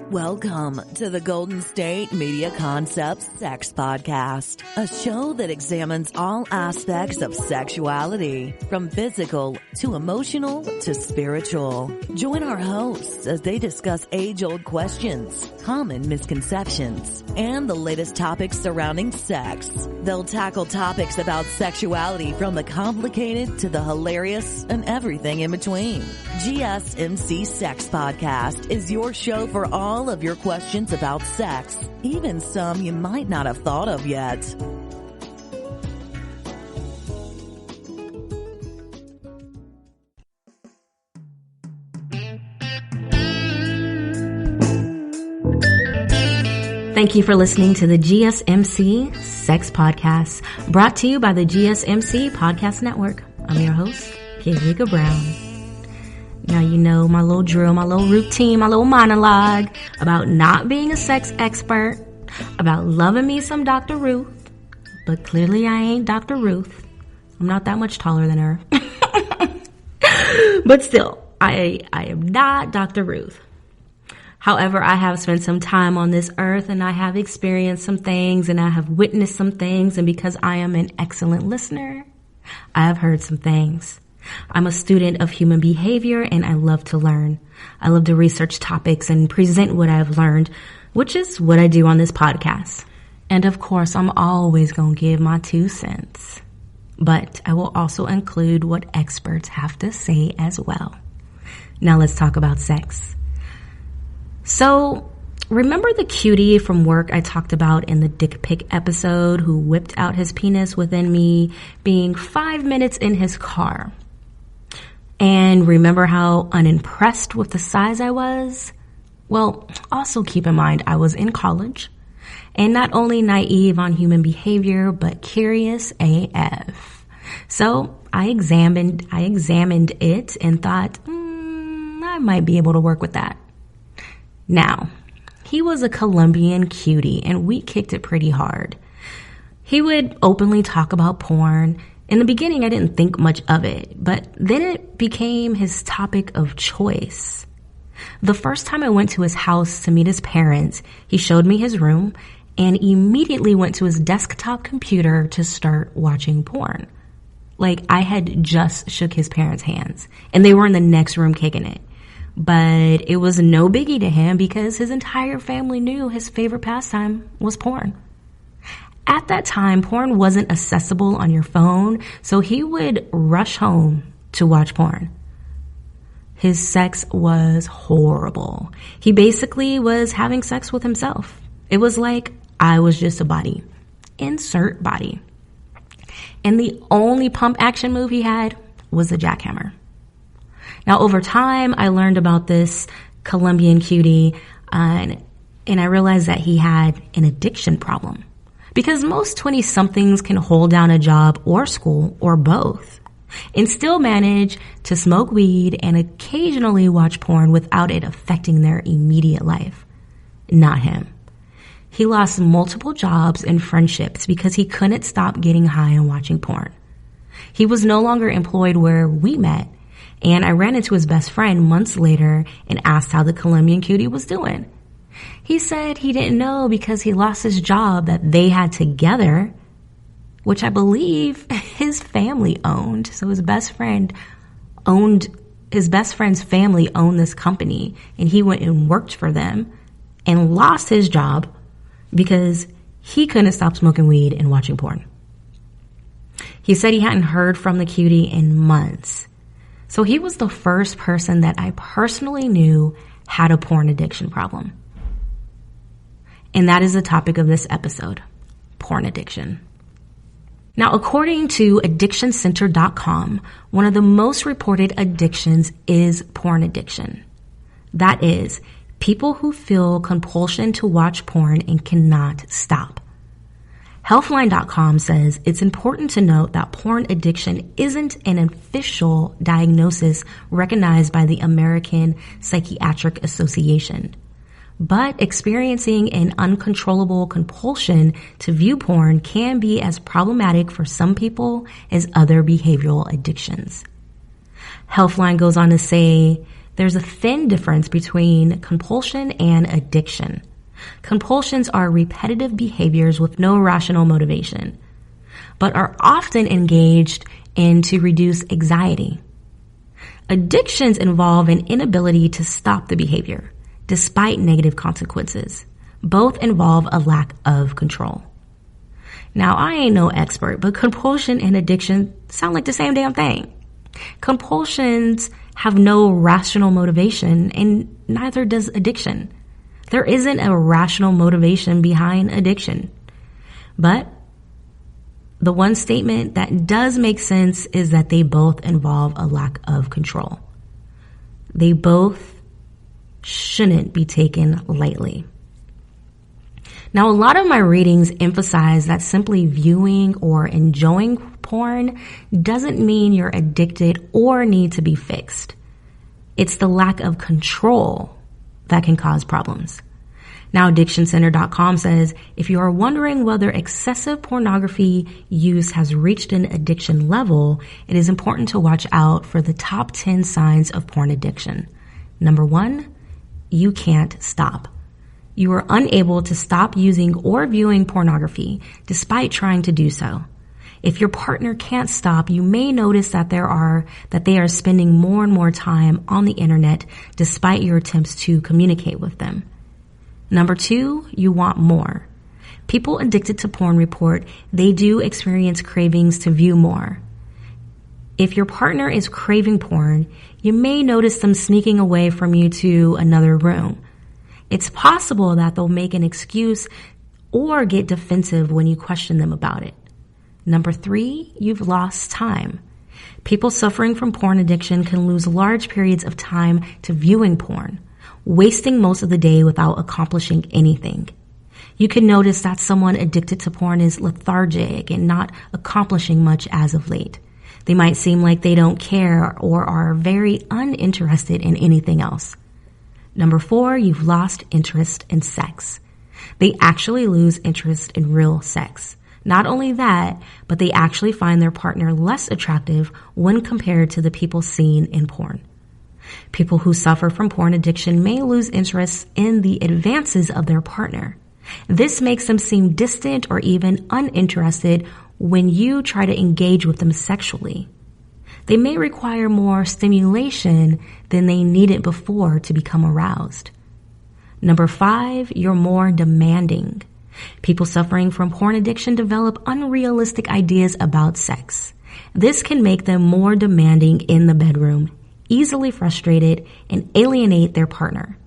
Welcome to the Golden State Media Concepts Sex Podcast, a show that examines all aspects of sexuality, from physical to emotional to spiritual. Join our hosts as they discuss age-old questions, common misconceptions, and the latest topics surrounding sex. They'll tackle topics about sexuality from the complicated to the hilarious and everything in between. GSMC Sex Podcast is your show for all of your questions about sex, even some you might not have thought of yet. Thank you for listening to the GSMC Sex Podcast, brought to you by the GSMC Podcast Network. I'm your host, Gaelika Brown. Now, you know my little drill, my little routine, my little monologue about not being a sex expert, about loving me some Dr. Ruth, but clearly I ain't Dr. Ruth. I'm not that much taller than her. But still, I am not Dr. Ruth. However, I have spent some time on this earth and I have experienced some things and I have witnessed some things, and because I am an excellent listener, I have heard some things. I'm a student of human behavior and I love to learn. I love to research topics and present what I've learned, which is what I do on this podcast. And of course, I'm always going to give my 2 cents. But I will also include what experts have to say as well. Now let's talk about sex. So, remember the cutie from work I talked about in the dick pic episode who whipped out his penis within me being 5 minutes in his car? And remember how unimpressed with the size I was? Well, also keep in mind I was in college and not only naive on human behavior, but curious AF. So I examined it and thought, I might be able to work with that. Now, he was a Colombian cutie and we kicked it pretty hard. He would openly talk about porn. In the beginning, I didn't think much of it, but then it became his topic of choice. The first time I went to his house to meet his parents, he showed me his room and immediately went to his desktop computer to start watching porn. Like I had just shook his parents' hands and they were in the next room kicking it. But it was no biggie to him because his entire family knew his favorite pastime was porn. At that time, porn wasn't accessible on your phone, so he would rush home to watch porn. His sex was horrible. He basically was having sex with himself. It was like I was just a body. Insert body. And the only pump action move he had was the jackhammer. Now, over time, I learned about this Colombian cutie, and I realized that he had an addiction problem. Because most 20-somethings can hold down a job or school or both and still manage to smoke weed and occasionally watch porn without it affecting their immediate life. Not him. He lost multiple jobs and friendships because he couldn't stop getting high and watching porn. He was no longer employed where we met, and I ran into his best friend months later and asked how the Colombian cutie was doing. He said he didn't know because he lost his job that they had together, which I believe his family owned. So his best friend's family owned this company, and he went and worked for them and lost his job because he couldn't stop smoking weed and watching porn. He said he hadn't heard from the cutie in months. So he was the first person that I personally knew had a porn addiction problem. And that is the topic of this episode, porn addiction. Now, according to addictioncenter.com, one of the most reported addictions is porn addiction. That is, people who feel compulsion to watch porn and cannot stop. Healthline.com says it's important to note that porn addiction isn't an official diagnosis recognized by the American Psychiatric Association. But experiencing an uncontrollable compulsion to view porn can be as problematic for some people as other behavioral addictions. Healthline goes on to say There's a thin difference between compulsion and addiction. Compulsions are repetitive behaviors with no rational motivation, but are often engaged in to reduce anxiety. Addictions involve an inability to stop the behavior, despite negative consequences. Both involve a lack of control. Now, I ain't no expert, but compulsion and addiction sound like the same damn thing. Compulsions have no rational motivation, and neither does addiction. There isn't a rational motivation behind addiction. But the one statement that does make sense is that they both involve a lack of control. They both shouldn't be taken lightly. Now, a lot of my readings emphasize that simply viewing or enjoying porn doesn't mean you're addicted or need to be fixed. It's the lack of control that can cause problems. Now, addictioncenter.com says, if you are wondering whether excessive pornography use has reached an addiction level, it is important to watch out for the top 10 signs of porn addiction. Number 1, you can't stop. You are unable to stop using or viewing pornography despite trying to do so. If your partner can't stop, you may notice that they are spending more and more time on the internet despite your attempts to communicate with them. Number 2, you want more. People addicted to porn report they do experience cravings to view more. If your partner is craving porn, you may notice them sneaking away from you to another room. It's possible that they'll make an excuse or get defensive when you question them about it. Number 3, you've lost time. People suffering from porn addiction can lose large periods of time to viewing porn, wasting most of the day without accomplishing anything. You can notice that someone addicted to porn is lethargic and not accomplishing much as of late. They might seem like they don't care or are very uninterested in anything else. Number 4, you've lost interest in sex. They actually lose interest in real sex. Not only that, but they actually find their partner less attractive when compared to the people seen in porn. People who suffer from porn addiction may lose interest in the advances of their partner. This makes them seem distant or even uninterested when you try to engage with them sexually. They may require more stimulation than they needed before to become aroused. Number 5, you're more demanding. People suffering from porn addiction develop unrealistic ideas about sex. This can make them more demanding in the bedroom, easily frustrated, and alienate their partner.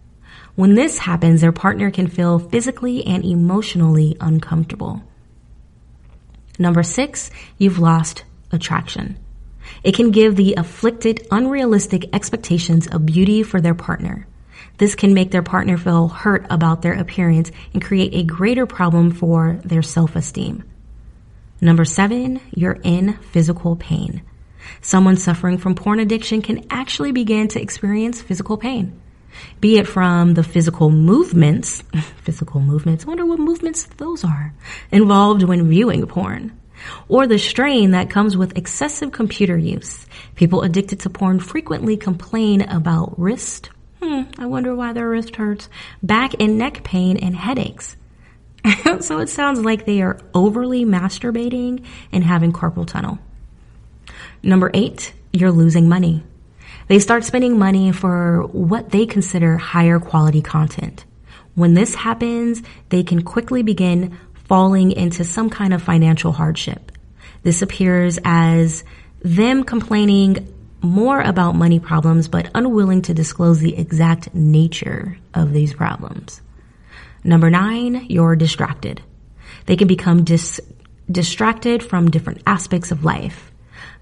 When this happens, their partner can feel physically and emotionally uncomfortable. Number 6, you've lost attraction. It can give the afflicted unrealistic expectations of beauty for their partner. This can make their partner feel hurt about their appearance and create a greater problem for their self-esteem. Number 7, you're in physical pain. Someone suffering from porn addiction can actually begin to experience physical pain, be it from the physical movements, I wonder what movements those are, involved when viewing porn, or the strain that comes with excessive computer use. People addicted to porn frequently complain about wrist, I wonder why their wrist hurts, back and neck pain, and headaches. So it sounds like they are overly masturbating and having carpal tunnel. Number 8, you're losing money. They start spending money for what they consider higher quality content. When this happens, they can quickly begin falling into some kind of financial hardship. This appears as them complaining more about money problems, but unwilling to disclose the exact nature of these problems. Number 9, you're distracted. They can become distracted from different aspects of life.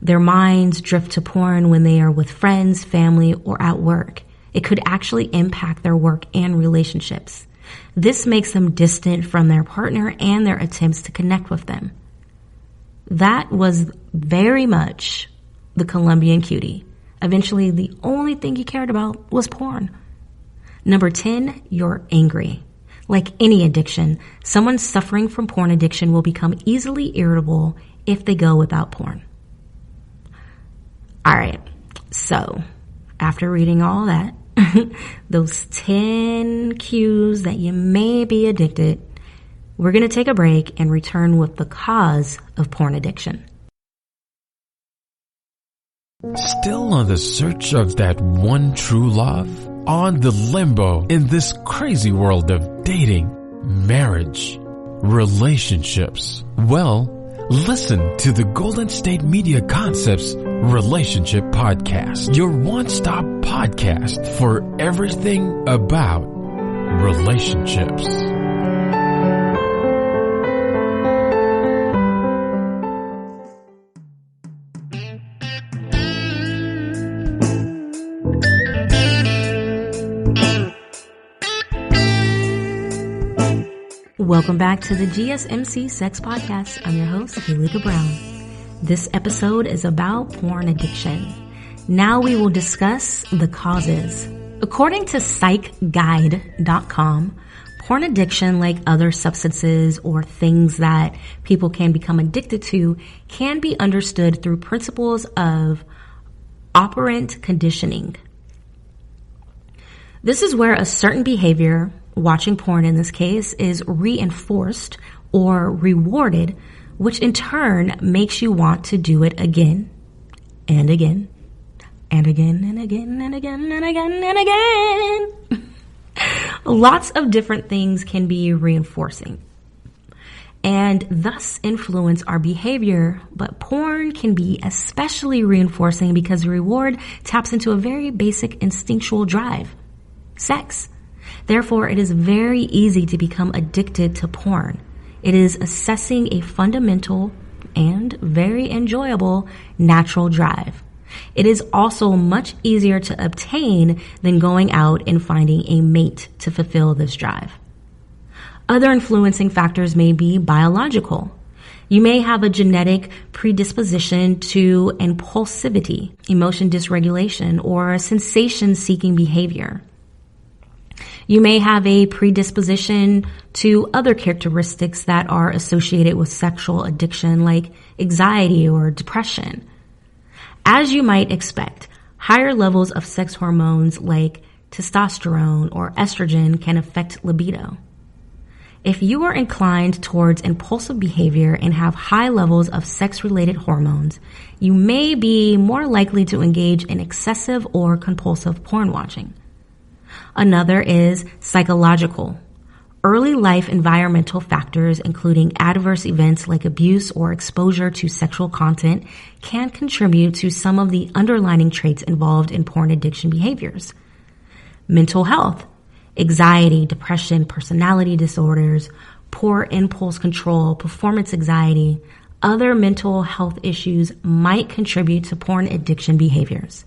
Their minds drift to porn when they are with friends, family, or at work. It could actually impact their work and relationships. This makes them distant from their partner and their attempts to connect with them. That was very much the Colombian cutie. Eventually, the only thing he cared about was porn. Number 10, you're angry. Like any addiction, someone suffering from porn addiction will become easily irritable if they go without porn. All right, so after reading all that, those 10 cues that you may be addicted, we're going to take a break and return with the cause of porn addiction. Still on the search of that one true love? On the limbo in this crazy world of dating, marriage, relationships? Well, listen to the Golden State Media Concepts Relationship Podcast, your one-stop podcast for everything about relationships. Welcome back to the GSMC Sex Podcast. I'm your host, Gaelika Brown. This episode is about porn addiction. Now we will discuss the causes. According to psychguide.com, porn addiction, like other substances or things that people can become addicted to, can be understood through principles of operant conditioning. This is where a certain behavior, watching porn in this case, is reinforced or rewarded, which in turn makes you want to do it again and again and again and again and again and again and again. Lots of different things can be reinforcing and thus influence our behavior, but porn can be especially reinforcing because the reward taps into a very basic instinctual drive: sex. Therefore, it is very easy to become addicted to porn. It is assessing a fundamental and very enjoyable natural drive. It is also much easier to obtain than going out and finding a mate to fulfill this drive. Other influencing factors may be biological. You may have a genetic predisposition to impulsivity, emotion dysregulation, or sensation-seeking behavior. You may have a predisposition to other characteristics that are associated with sexual addiction, like anxiety or depression. As you might expect, higher levels of sex hormones like testosterone or estrogen can affect libido. If you are inclined towards impulsive behavior and have high levels of sex-related hormones, you may be more likely to engage in excessive or compulsive porn watching. Another is psychological. Early life environmental factors, including adverse events like abuse or exposure to sexual content, can contribute to some of the underlying traits involved in porn addiction behaviors. Mental health, anxiety, depression, personality disorders, poor impulse control, performance anxiety, other mental health issues might contribute to porn addiction behaviors.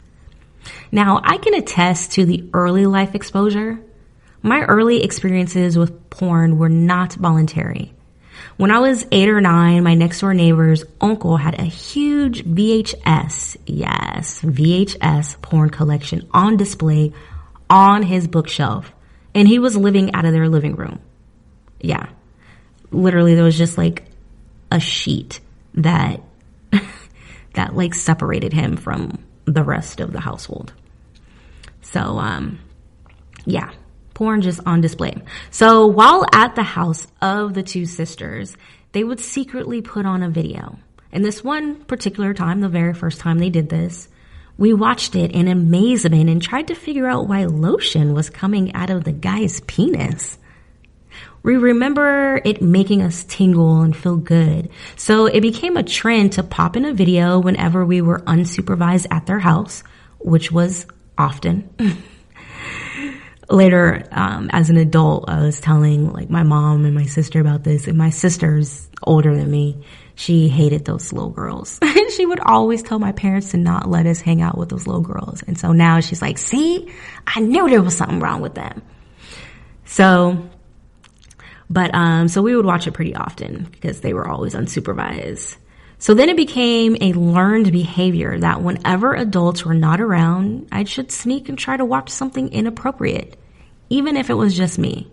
Now, I can attest to the early life exposure. My early experiences with porn were not voluntary. When I was 8 or 9, my next door neighbor's uncle had a huge VHS porn collection on display on his bookshelf, and he was living out of their living room. Yeah, literally there was just like a sheet that like separated him from the rest of the household. So, yeah, porn just on display. So while at the house of the two sisters, they would secretly put on a video. And this one particular time, the very first time they did this, we watched it in amazement and tried to figure out why lotion was coming out of the guy's penis. We remember it making us tingle and feel good. So it became a trend to pop in a video whenever we were unsupervised at their house, which was often. Later, as an adult, I was telling like my mom and my sister about this, and my sister's older than me. She hated those little girls. She would always tell my parents to not let us hang out with those little girls. And so now she's like, see, I knew there was something wrong with them. So we would watch it pretty often because they were always unsupervised. So then it became a learned behavior that whenever adults were not around, I should sneak and try to watch something inappropriate, even if it was just me.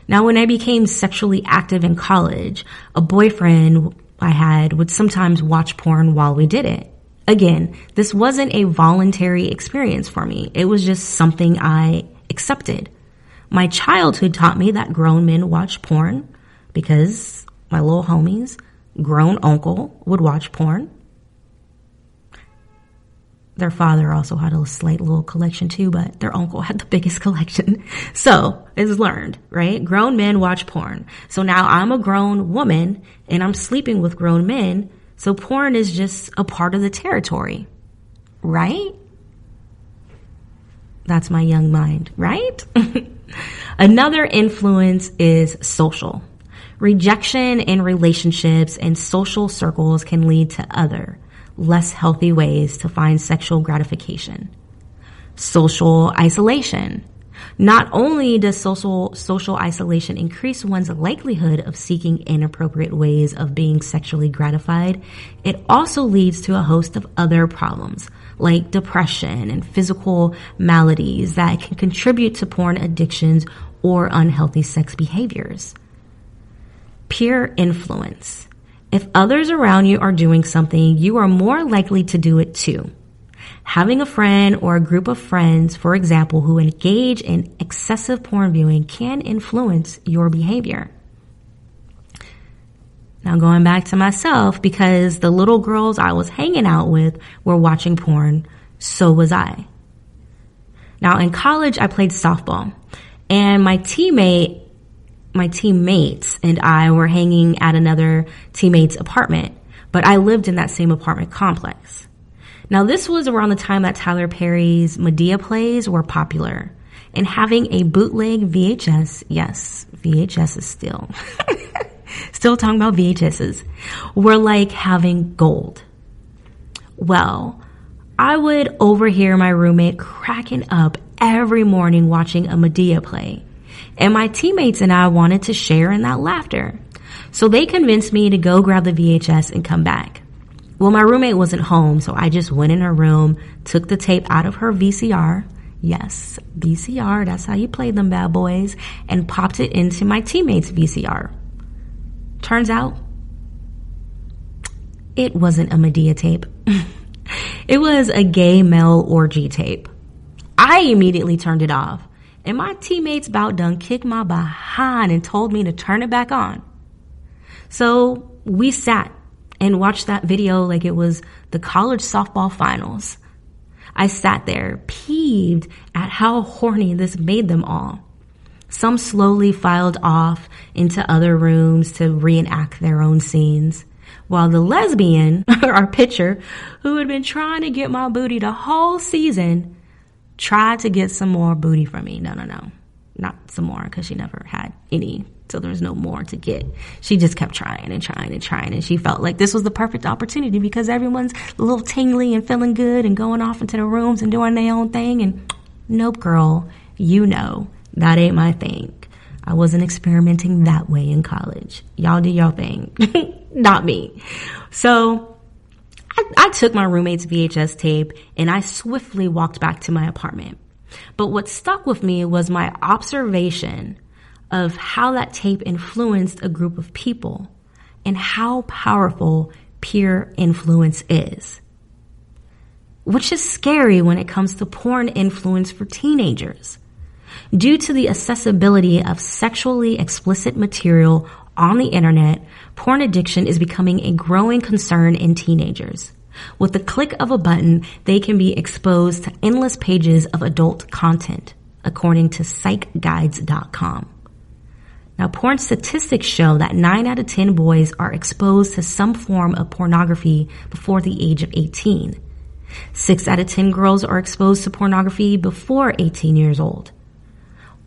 Now, when I became sexually active in college, a boyfriend I had would sometimes watch porn while we did it. Again, this wasn't a voluntary experience for me. It was just something I accepted. My childhood taught me that grown men watch porn because my little homies, grown uncle, would watch porn. Their father also had a slight little collection too, but their uncle had the biggest collection. So it's learned, right? Grown men watch porn. So now I'm a grown woman and I'm sleeping with grown men. So porn is just a part of the territory, right? That's my young mind, right? Another influence is social. Rejection in relationships and social circles can lead to other, less healthy ways to find sexual gratification. Social isolation. Not only does social isolation increase one's likelihood of seeking inappropriate ways of being sexually gratified, it also leads to a host of other problems like depression and physical maladies that can contribute to porn addictions or unhealthy sex behaviors. Peer influence. If others around you are doing something, you are more likely to do it too. Having a friend or a group of friends, for example, who engage in excessive porn viewing can influence your behavior. Now going back to myself, because the little girls I was hanging out with were watching porn, so was I. Now in college, I played softball, and my teammates and I were hanging at another teammate's apartment, but I lived in that same apartment complex. Now, this was around the time that Tyler Perry's Medea plays were popular. And having a bootleg VHS, yes, VHS is still talking about VHSs, were like having gold. Well, I would overhear my roommate cracking up every morning watching a Medea play. And my teammates and I wanted to share in that laughter. So they convinced me to go grab the VHS and come back. Well, my roommate wasn't home, so I just went in her room, took the tape out of her VCR. Yes, VCR, that's how you play them bad boys, and popped it into my teammate's VCR. Turns out, it wasn't a Medea tape. It was a gay male orgy tape. I immediately turned it off, and my teammates about done kicked my behind and told me to turn it back on. So we sat and watched that video like it was the college softball finals. I sat there, peeved at how horny this made them all. Some slowly filed off into other rooms to reenact their own scenes, while the lesbian, our pitcher, who had been trying to get my booty the whole season, tried to get some more booty from me. No. Not some more, because she never had any, so there was no more to get. She just kept trying, and she felt like this was the perfect opportunity because everyone's a little tingly and feeling good and going off into the rooms and doing their own thing. And nope, girl, you know, that ain't my thing. I wasn't experimenting that way in college. Y'all do your thing, not me. So I took my roommate's VHS tape and I swiftly walked back to my apartment. But what stuck with me was my observation of how that tape influenced a group of people and how powerful peer influence is. Which is scary when it comes to porn influence for teenagers. Due to the accessibility of sexually explicit material on the internet, porn addiction is becoming a growing concern in teenagers. With the click of a button, they can be exposed to endless pages of adult content, according to psychguides.com. Now, porn statistics show that 9 out of 10 boys are exposed to some form of pornography before the age of 18. 6 out of 10 girls are exposed to pornography before 18 years old.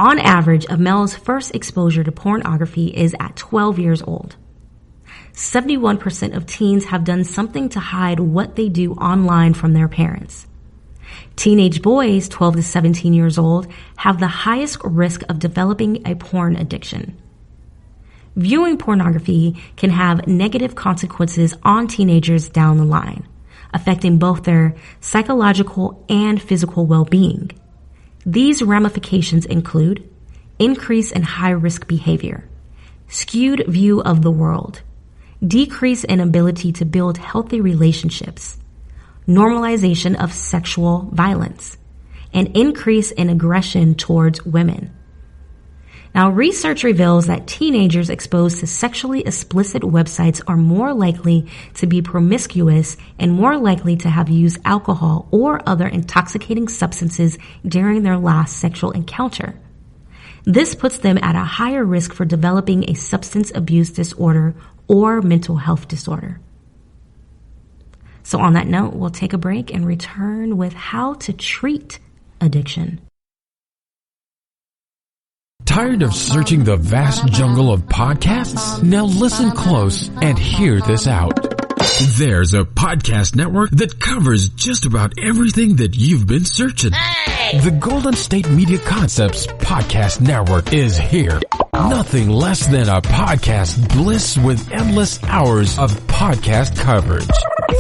On average, a male's first exposure to pornography is at 12 years old. 71% of teens have done something to hide what they do online from their parents. Teenage boys, 12 to 17 years old, have the highest risk of developing a porn addiction. Viewing pornography can have negative consequences on teenagers down the line, affecting both their psychological and physical well-being. These ramifications include increase in high-risk behavior, skewed view of the world, decrease in ability to build healthy relationships, normalization of sexual violence, and increase in aggression towards women. Now, research reveals that teenagers exposed to sexually explicit websites are more likely to be promiscuous and more likely to have used alcohol or other intoxicating substances during their last sexual encounter. This puts them at a higher risk for developing a substance abuse disorder or mental health disorder. So on that note, we'll take a break and return with how to treat addiction. Tired of searching the vast jungle of podcasts? Now listen close and hear this out. There's a podcast network that covers just about everything that you've been searching. Hey! The Golden State Media Concepts Podcast Network is here. Nothing less than a podcast bliss with endless hours of podcast coverage.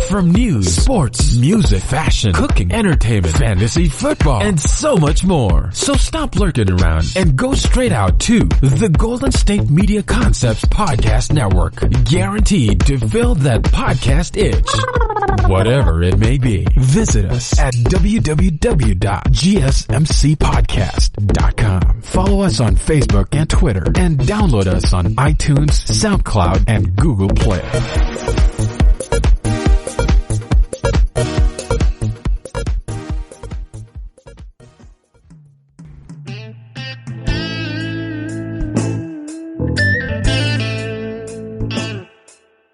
From news, sports, music, fashion, cooking, entertainment, fantasy, football, and so much more. So stop lurking around and go straight out to the Golden State Media Concepts Podcast Network. Guaranteed to fill that podcast itch. Whatever it may be. Visit us at www.gsmcpodcast.com. Follow us on Facebook and Twitter and download us on iTunes, SoundCloud, and Google Play.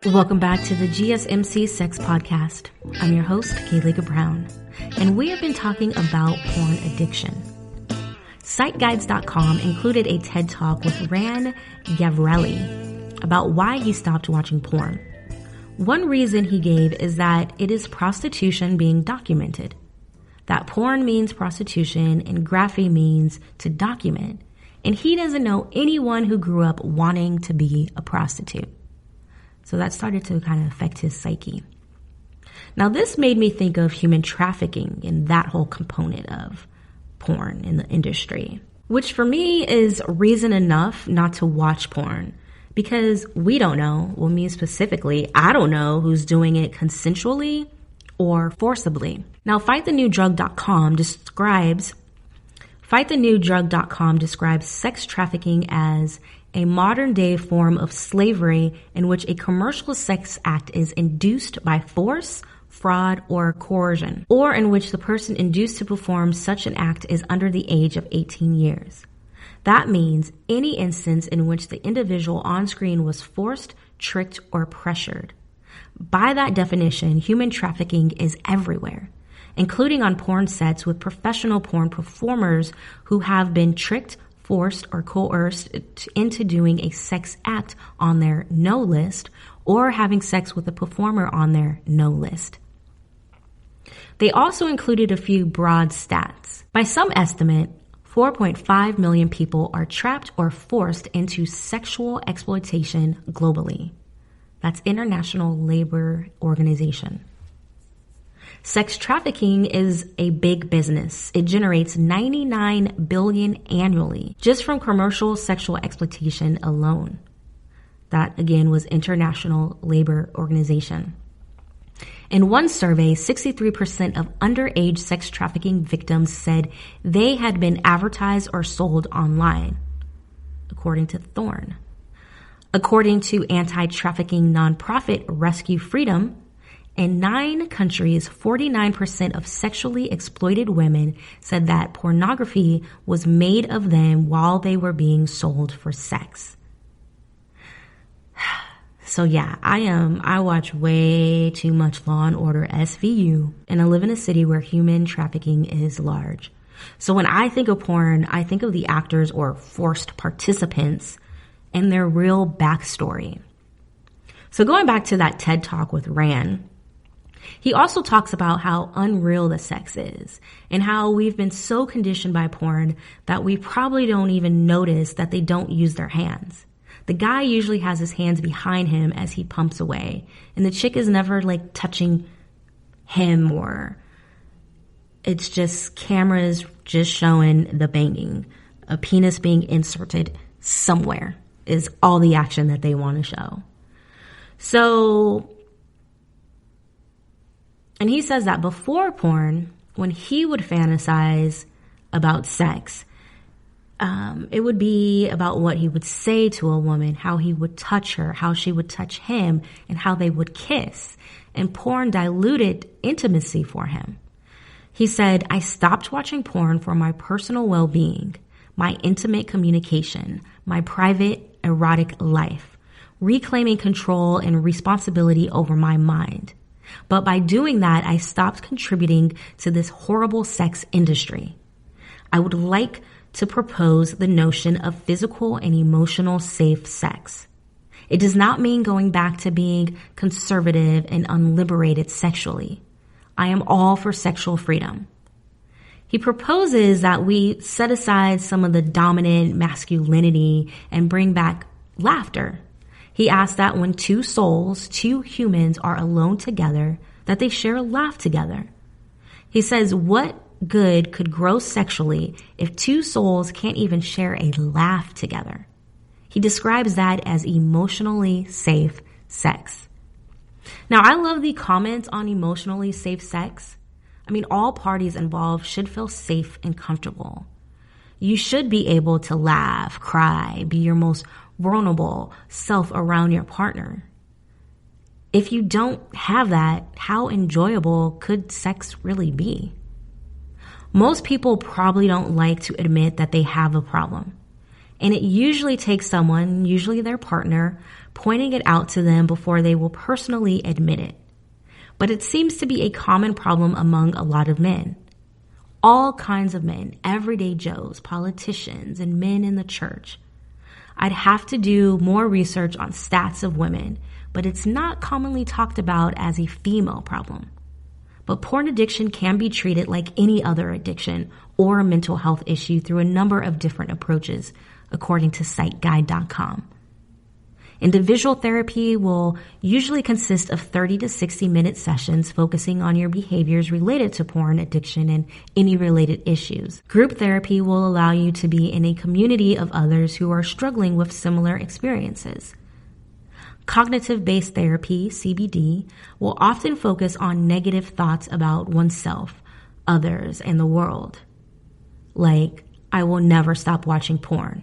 Welcome back to the GSMC Sex Podcast. I'm your host, Gaelika Brown, and we have been talking about porn addiction. Siteguides.com included a TED Talk with Ran Gavrelli about why he stopped watching porn. One reason he gave is that it is prostitution being documented. That porn means prostitution and graphy means to document, and he doesn't know anyone who grew up wanting to be a prostitute. So that started to kind of affect his psyche. Now, this made me think of human trafficking and that whole component of porn in the industry, which for me is reason enough not to watch porn because we don't know, well, me specifically, I don't know who's doing it consensually or forcibly. Now, FightTheNewDrug.com describes sex trafficking as a modern-day form of slavery in which a commercial sex act is induced by force, fraud, or coercion, or in which the person induced to perform such an act is under the age of 18 years. That means any instance in which the individual on screen was forced, tricked, or pressured. By that definition, human trafficking is everywhere, including on porn sets with professional porn performers who have been tricked, forced, or coerced into doing a sex act on their no list or having sex with a performer on their no list. They also included a few broad stats. By some estimate, 4.5 million people are trapped or forced into sexual exploitation globally. That's International Labor Organization. Sex trafficking is a big business. It generates $99 billion annually just from commercial sexual exploitation alone. That, again, was International Labor Organization. In one survey, 63% of underage sex trafficking victims said they had been advertised or sold online, according to Thorne. According to anti-trafficking nonprofit Rescue Freedom, in 9 countries, 49% of sexually exploited women said that pornography was made of them while they were being sold for sex. So yeah, I watch way too much Law and Order SVU, and I live in a city where human trafficking is large. So when I think of porn, I think of the actors or forced participants and their real backstory. So going back to that TED Talk with Ran, he also talks about how unreal the sex is and how we've been so conditioned by porn that we probably don't even notice that they don't use their hands. The guy usually has his hands behind him as he pumps away, and the chick is never like touching him, or it's just cameras just showing the banging. A penis being inserted somewhere is all the action that they want to show. So, And he says that before porn, when he would fantasize about sex, it would be about what he would say to a woman, how he would touch her, how she would touch him, and how they would kiss. And porn diluted intimacy for him. He said, I stopped watching porn for my personal well-being, my intimate communication, my private erotic life, reclaiming control and responsibility over my mind. But by doing that, I stopped contributing to this horrible sex industry. I would like to propose the notion of physical and emotional safe sex. It does not mean going back to being conservative and unliberated sexually. I am all for sexual freedom. He proposes that we set aside some of the dominant masculinity and bring back laughter. He asks that when two souls, two humans are alone together, that they share a laugh together. He says, what good could grow sexually if two souls can't even share a laugh together? He describes that as emotionally safe sex. Now, I love the comments on emotionally safe sex. I mean, all parties involved should feel safe and comfortable. You should be able to laugh, cry, be your most vulnerable self around your partner. If you don't have that, how enjoyable could sex really be? Most people probably don't like to admit that they have a problem. And it usually takes someone, usually their partner, pointing it out to them before they will personally admit it. But it seems to be a common problem among a lot of men. All kinds of men, everyday Joes, politicians, and men in the church. I'd have to do more research on stats of women, but it's not commonly talked about as a female problem. But porn addiction can be treated like any other addiction or a mental health issue through a number of different approaches, according to siteguide.com. Individual therapy will usually consist of 30 to 60 minute sessions focusing on your behaviors related to porn addiction and any related issues. Group therapy will allow you to be in a community of others who are struggling with similar experiences. Cognitive-based therapy, CBT, will often focus on negative thoughts about oneself, others, and the world. Like, I will never stop watching porn.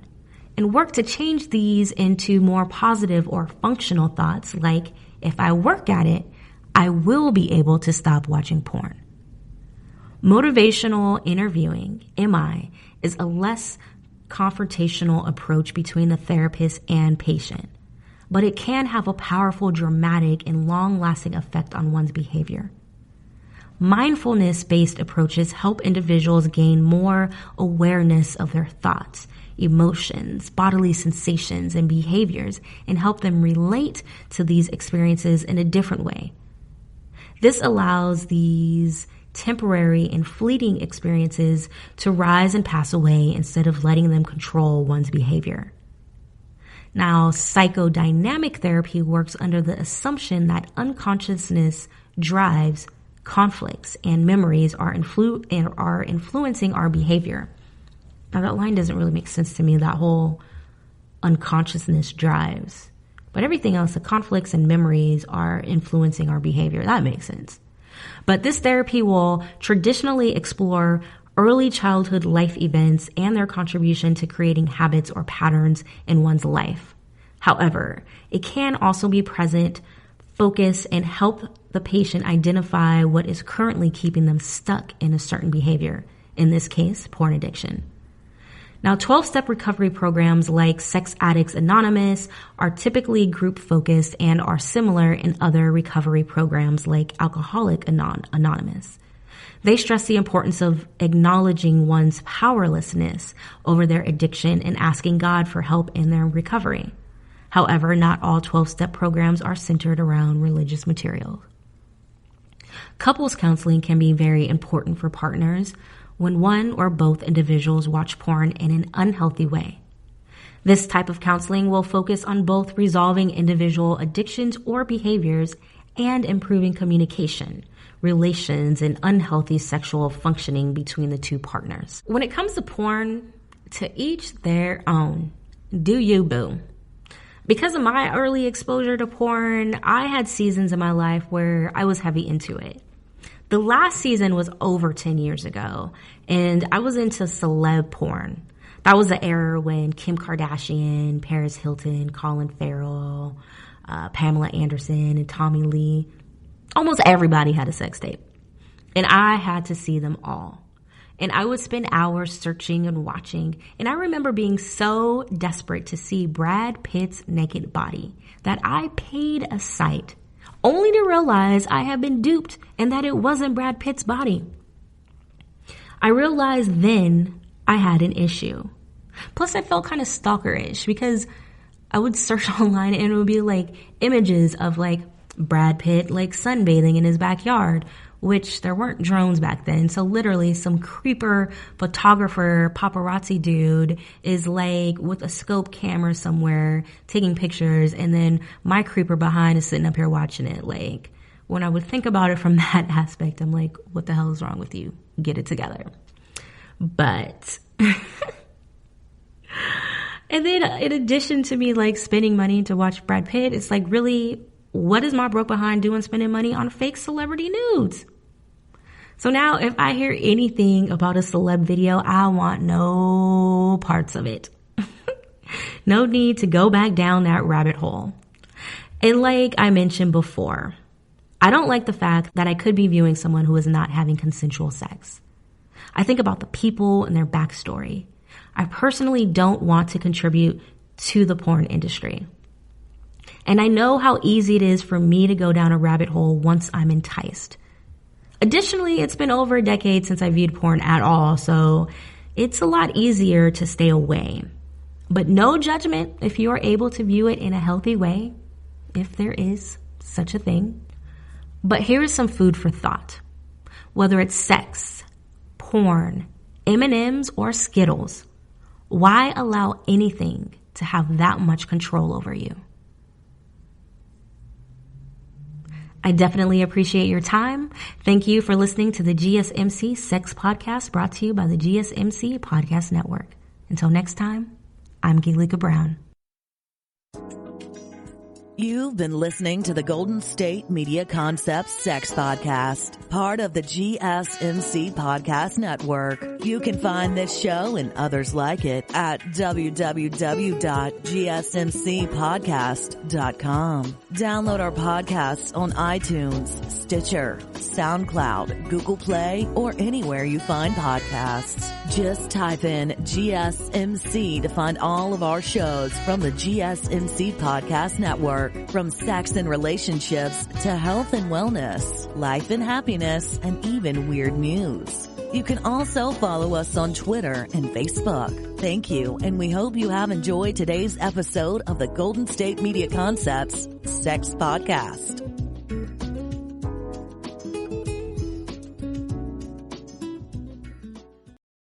And work to change these into more positive or functional thoughts like, if I work at it, I will be able to stop watching porn. Motivational interviewing, MI, is a less confrontational approach between the therapist and patient, but it can have a powerful, dramatic, and long-lasting effect on one's behavior. Mindfulness-based approaches help individuals gain more awareness of their thoughts, emotions, bodily sensations, and behaviors, and help them relate to these experiences in a different way. This allows these temporary and fleeting experiences to rise and pass away instead of letting them control one's behavior. Now, psychodynamic therapy works under the assumption that unconsciousness drives conflicts and memories are influencing our behavior. Now, that line doesn't really make sense to me, that whole unconsciousness drives. But everything else, the conflicts and memories are influencing our behavior. That makes sense. But this therapy will traditionally explore early childhood life events and their contribution to creating habits or patterns in one's life. However, it can also be present, focus, and help the patient identify what is currently keeping them stuck in a certain behavior, in this case, porn addiction. Now, 12-step recovery programs like Sex Addicts Anonymous are typically group-focused and are similar in other recovery programs like Alcoholics Anonymous. They stress the importance of acknowledging one's powerlessness over their addiction and asking God for help in their recovery. However, not all 12-step programs are centered around religious material. Couples counseling can be very important for partners when one or both individuals watch porn in an unhealthy way. This type of counseling will focus on both resolving individual addictions or behaviors and improving communication, relations, and unhealthy sexual functioning between the two partners. When it comes to porn, to each their own. Do you, boo? Because of my early exposure to porn, I had seasons in my life where I was heavy into it. The last season was over 10 years ago, and I was into celeb porn. That was the era when Kim Kardashian, Paris Hilton, Colin Farrell, Pamela Anderson, and Tommy Lee, almost everybody had a sex tape. And I had to see them all. And I would spend hours searching and watching. And I remember being so desperate to see Brad Pitt's naked body that I paid a sight, only to realize I had been duped and that it wasn't Brad Pitt's body. I realized then I had an issue. Plus, I felt kind of stalkerish because I would search online and it would be like images of like Brad Pitt like sunbathing in his backyard, which there weren't drones back then. So literally some creeper photographer paparazzi dude is like with a scope camera somewhere taking pictures, and then my creeper behind is sitting up here watching it. Like, when I would think about it from that aspect, I'm like, what the hell is wrong with you? Get it together. But and then in addition to me like spending money to watch Brad Pitt, it's like, really, what is my broke behind doing spending money on fake celebrity nudes? So now if I hear anything about a celeb video, I want no parts of it. No need to go back down that rabbit hole. And like I mentioned before, I don't like the fact that I could be viewing someone who is not having consensual sex. I think about the people and their backstory. I personally don't want to contribute to the porn industry. And I know how easy it is for me to go down a rabbit hole once I'm enticed. Additionally, it's been over a decade since I viewed porn at all, so it's a lot easier to stay away. But no judgment if you are able to view it in a healthy way, if there is such a thing. But here is some food for thought. Whether it's sex, porn, M&Ms, or Skittles, why allow anything to have that much control over you? I definitely appreciate your time. Thank you for listening to the GSMC Sex Podcast, brought to you by the GSMC Podcast Network. Until next time, I'm Gaelika Brown. You've been listening to the Golden State Media Concepts Sex Podcast, part of the GSMC Podcast Network. You can find this show and others like it at www.gsmcpodcast.com. Download our podcasts on iTunes, Stitcher, SoundCloud, Google Play, or anywhere you find podcasts. Just type in GSMC to find all of our shows from the GSMC Podcast Network. From sex and relationships to health and wellness, life and happiness, and even weird news. You can also follow us on Twitter and Facebook. Thank you, and we hope you have enjoyed today's episode of the Golden State Media Concepts Sex Podcast.